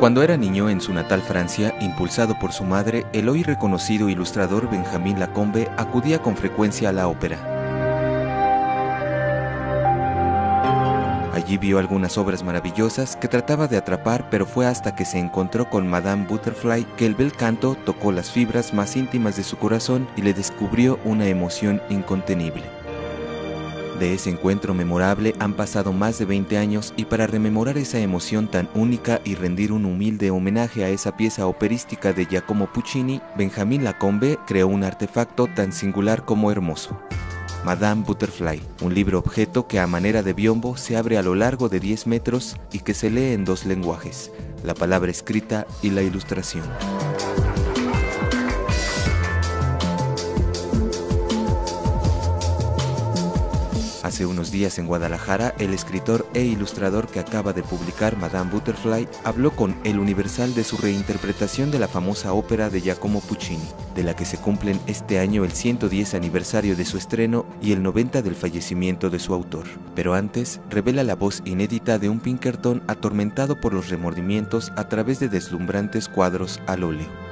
Cuando era niño en su natal Francia, impulsado por su madre, el hoy reconocido ilustrador Benjamin Lacombe acudía con frecuencia a la ópera. Allí vio algunas obras maravillosas que trataba de atrapar, pero fue hasta que se encontró con Madame Butterfly que el bel canto tocó las fibras más íntimas de su corazón y le descubrió una emoción incontenible. De ese encuentro memorable han pasado más de 20 años y para rememorar esa emoción tan única y rendir un humilde homenaje a esa pieza operística de Giacomo Puccini, Benjamin Lacombe creó un artefacto tan singular como hermoso. Madame Butterfly, un libro objeto que a manera de biombo se abre a lo largo de 10 metros y que se lee en dos lenguajes, la palabra escrita y la ilustración. Hace unos días en Guadalajara, el escritor e ilustrador que acaba de publicar Madame Butterfly habló con El Universal de su reinterpretación de la famosa ópera de Giacomo Puccini, de la que se cumplen este año el 110 aniversario de su estreno y el 90 del fallecimiento de su autor. Pero antes, revela la voz inédita de un Pinkerton atormentado por los remordimientos a través de deslumbrantes cuadros al óleo.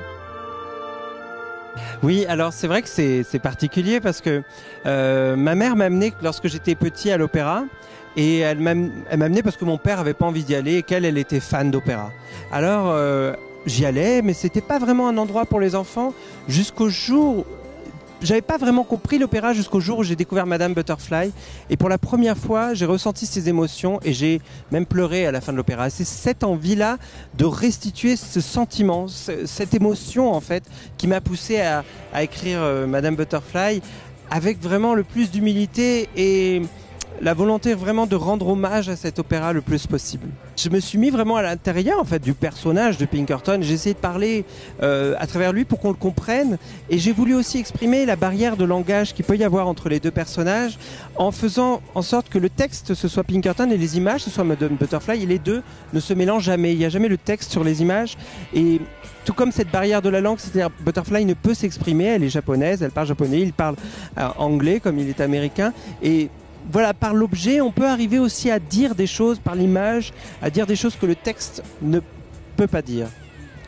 Oui, alors c'est vrai que c'est particulier parce que ma mère m'a amené lorsque j'étais petit à l'opéra et elle m'a amené parce que mon père avait pas envie d'y aller et qu'elle était fan d'opéra. Alors j'y allais, mais c'était pas vraiment un endroit pour les enfants jusqu'au jour. J'avais pas vraiment compris l'opéra jusqu'au jour où j'ai découvert Madame Butterfly et pour la première fois j'ai ressenti ces émotions et j'ai même pleuré à la fin de l'opéra. C'est cette envie-là de restituer ce sentiment, cette émotion en fait qui m'a poussé à écrire Madame Butterfly avec vraiment le plus d'humilité et la volonté vraiment de rendre hommage à cet opéra le plus possible. Je me suis mis vraiment à l'intérieur en fait du personnage de Pinkerton. J'ai essayé de parler à travers lui pour qu'on le comprenne et j'ai voulu aussi exprimer la barrière de langage qu'il peut y avoir entre les deux personnages en faisant en sorte que le texte ce soit Pinkerton et les images ce soit Madame Butterfly et les deux ne se mélangent jamais. Il n'y a jamais le texte sur les images et tout comme cette barrière de la langue, c'est-à-dire Butterfly ne peut s'exprimer, elle est japonaise, elle parle japonais, il parle anglais comme il est américain et voilà, par l'objet, on peut arriver aussi à dire des choses, par l'image, à dire des choses que le texte ne peut pas dire.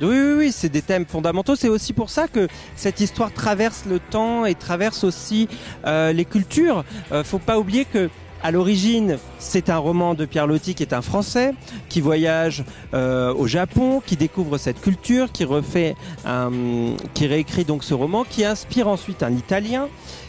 Oui, c'est des thèmes fondamentaux. C'est aussi pour ça que cette histoire traverse le temps et traverse aussi les cultures. Faut pas oublier que à l'origine, c'est un roman de Pierre Loti qui est un Français, qui voyage au Japon, qui découvre cette culture, qui réécrit donc ce roman, qui inspire ensuite un Italien,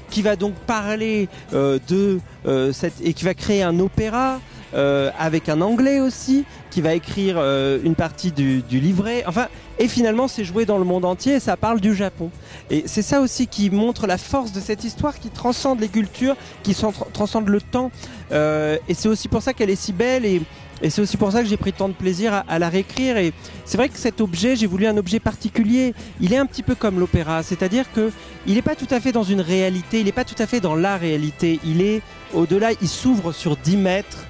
qui va donc parler et qui va créer un opéra avec un Anglais aussi, qui va écrire une partie du livret. Enfin, et finalement, c'est joué dans le monde entier et ça parle du Japon. Et c'est ça aussi qui montre la force de cette histoire qui transcende les cultures, qui transcende le temps. Et c'est aussi pour ça qu'elle est si belle et c'est aussi pour ça que j'ai pris tant de plaisir à la réécrire. Et c'est vrai que cet objet, j'ai voulu un objet particulier. Il est un petit peu comme l'opéra, c'est-à-dire qu'il n'est pas tout à fait dans une réalité, il n'est pas tout à fait dans la réalité. Il est au-delà, il s'ouvre sur 10 mètres.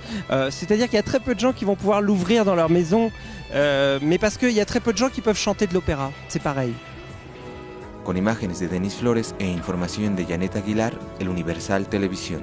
C'est-à-dire qu'il y a très peu de gens qui vont pouvoir l'ouvrir dans leur maison, mais parce qu'il y a très peu de gens qui peuvent chanter de l'opéra. C'est pareil. Con imágenes de Denis Flores e información de Janet Aguilar, El Universal Televisión.